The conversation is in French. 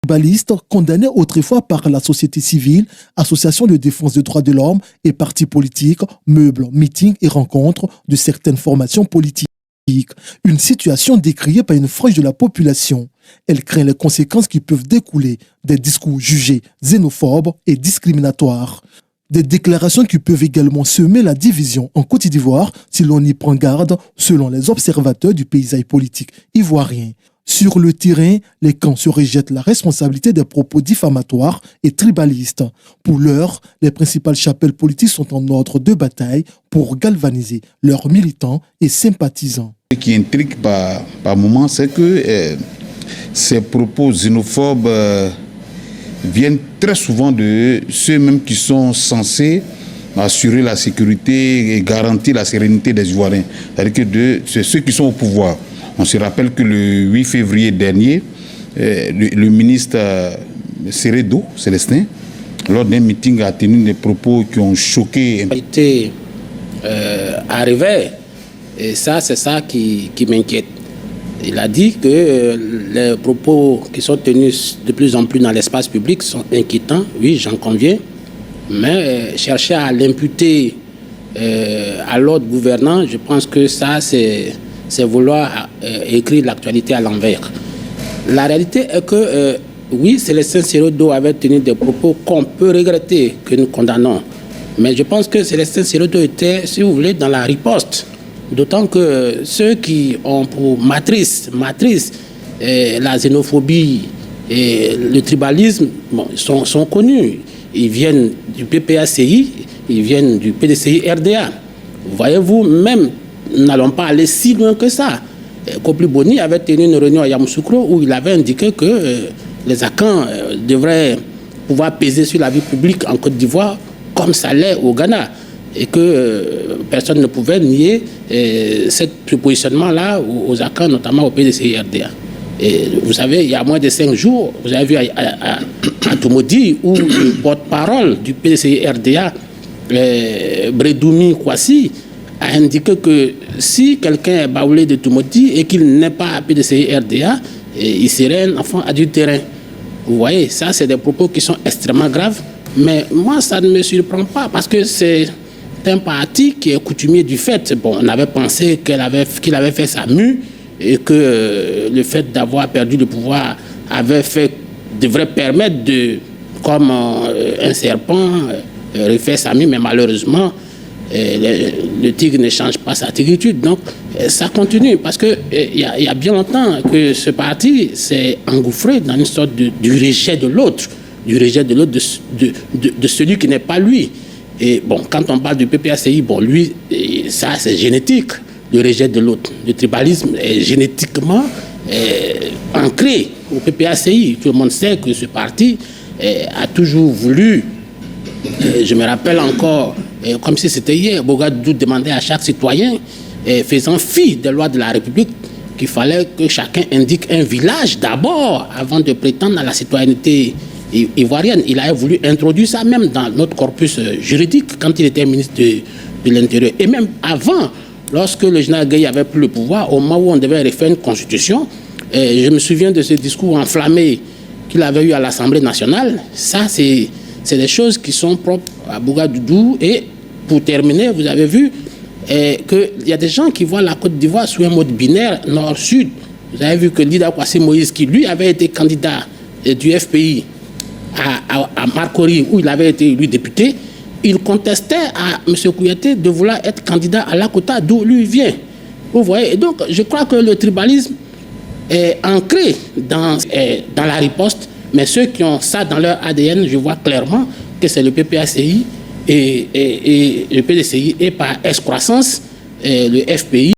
Tribalistes condamnés autrefois par la société civile, associations de défense des droits de l'homme et partis politiques, meubles, meetings et rencontres de certaines formations politiques. Une situation décriée par une frange de la population. Elle craint les conséquences qui peuvent découler des discours jugés xénophobes et discriminatoires. Des déclarations qui peuvent également semer la division en Côte d'Ivoire si l'on y prend garde, selon les observateurs du paysage politique ivoirien. Sur le terrain, les camps se rejettent la responsabilité des propos diffamatoires et tribalistes. Pour l'heure, les principales chapelles politiques sont en ordre de bataille pour galvaniser leurs militants et sympathisants. Ce qui intrigue par moment, c'est que ces propos xénophobes viennent très souvent de ceux-mêmes qui sont censés assurer la sécurité et garantir la sérénité des Ivoiriens. C'est-à-dire que c'est ceux qui sont au pouvoir. On se rappelle que le 8 février dernier, le ministre Seredo, Célestin, lors d'un meeting, a tenu des propos qui ont choqué. Arrivait, et ça, c'est ça qui m'inquiète. Il a dit que les propos qui sont tenus de plus en plus dans l'espace public sont inquiétants. Oui, j'en conviens. Mais chercher à l'imputer à l'ordre gouvernant, je pense que ça, c'est vouloir écrire l'actualité à l'envers. La réalité est que, oui, Célestin Seredo avait tenu des propos qu'on peut regretter, que nous condamnons. Mais je pense que Célestin Seredo était, si vous voulez, dans la riposte. D'autant que ceux qui ont pour matrice la xénophobie et le tribalisme sont connus. Ils viennent du PPACI, ils viennent du PDCI RDA. Voyez-vous, même, n'allons pas aller si loin que ça. Kobli Boni avait tenu une réunion à Yamoussoukro où il avait indiqué que les ACAN devraient pouvoir peser sur la vie publique en Côte d'Ivoire comme ça l'est au Ghana. Et que personne ne pouvait nier ce positionnement-là aux ACAN, notamment au PDCI RDA. Et vous savez, il y a moins de 5 jours, vous avez vu à Tomodi, où le porte-parole du PDCI RDA, Bredoumi Kwasi, a indiqué que si quelqu'un est baoulé de Tomodi et qu'il n'est pas à PDCI RDA, il serait un enfant adultérin. Vous voyez, ça, c'est des propos qui sont extrêmement graves. Mais moi, ça ne me surprend pas parce que c'est un parti qui est coutumier du fait. Bon, on avait pensé qu'il avait fait sa mue et que le fait d'avoir perdu le pouvoir devrait permettre de, comme un serpent, refaire sa mue, mais malheureusement, le tigre ne change pas sa tigritude. Donc, ça continue parce qu'il y a bien longtemps que ce parti s'est engouffré dans une sorte du rejet de l'autre, de celui qui n'est pas lui. Et bon, quand on parle du PPACI, bon, lui, ça c'est génétique, le rejet de l'autre. Le tribalisme est génétiquement ancré au PPACI. Tout le monde sait que ce parti a toujours voulu, je me rappelle encore, comme si c'était hier, Bogadou demandait à chaque citoyen, faisant fi des lois de la République, qu'il fallait que chacun indique un village d'abord, avant de prétendre à la citoyenneté ivoirienne. Il a voulu introduire ça même dans notre corpus juridique quand il était ministre de l'Intérieur. Et même avant, lorsque le général Gueye avait pris le pouvoir, au moment où on devait refaire une constitution, je me souviens de ce discours enflammé qu'il avait eu à l'Assemblée nationale. Ça, c'est des choses qui sont propres à Bougadoudou. Et pour terminer, vous avez vu qu'il y a des gens qui voient la Côte d'Ivoire sous un mode binaire nord-sud. Vous avez vu que Lida Kwasi Moïse, qui lui avait été candidat du FPI, à Marcory, où il avait été élu député, il contestait à M. Kouyaté de vouloir être candidat à Lakota, d'où lui vient. Vous voyez, et donc je crois que le tribalisme est ancré dans la riposte, mais ceux qui ont ça dans leur ADN, je vois clairement que c'est le PPACI et le PDCI, et par excroissance, le FPI.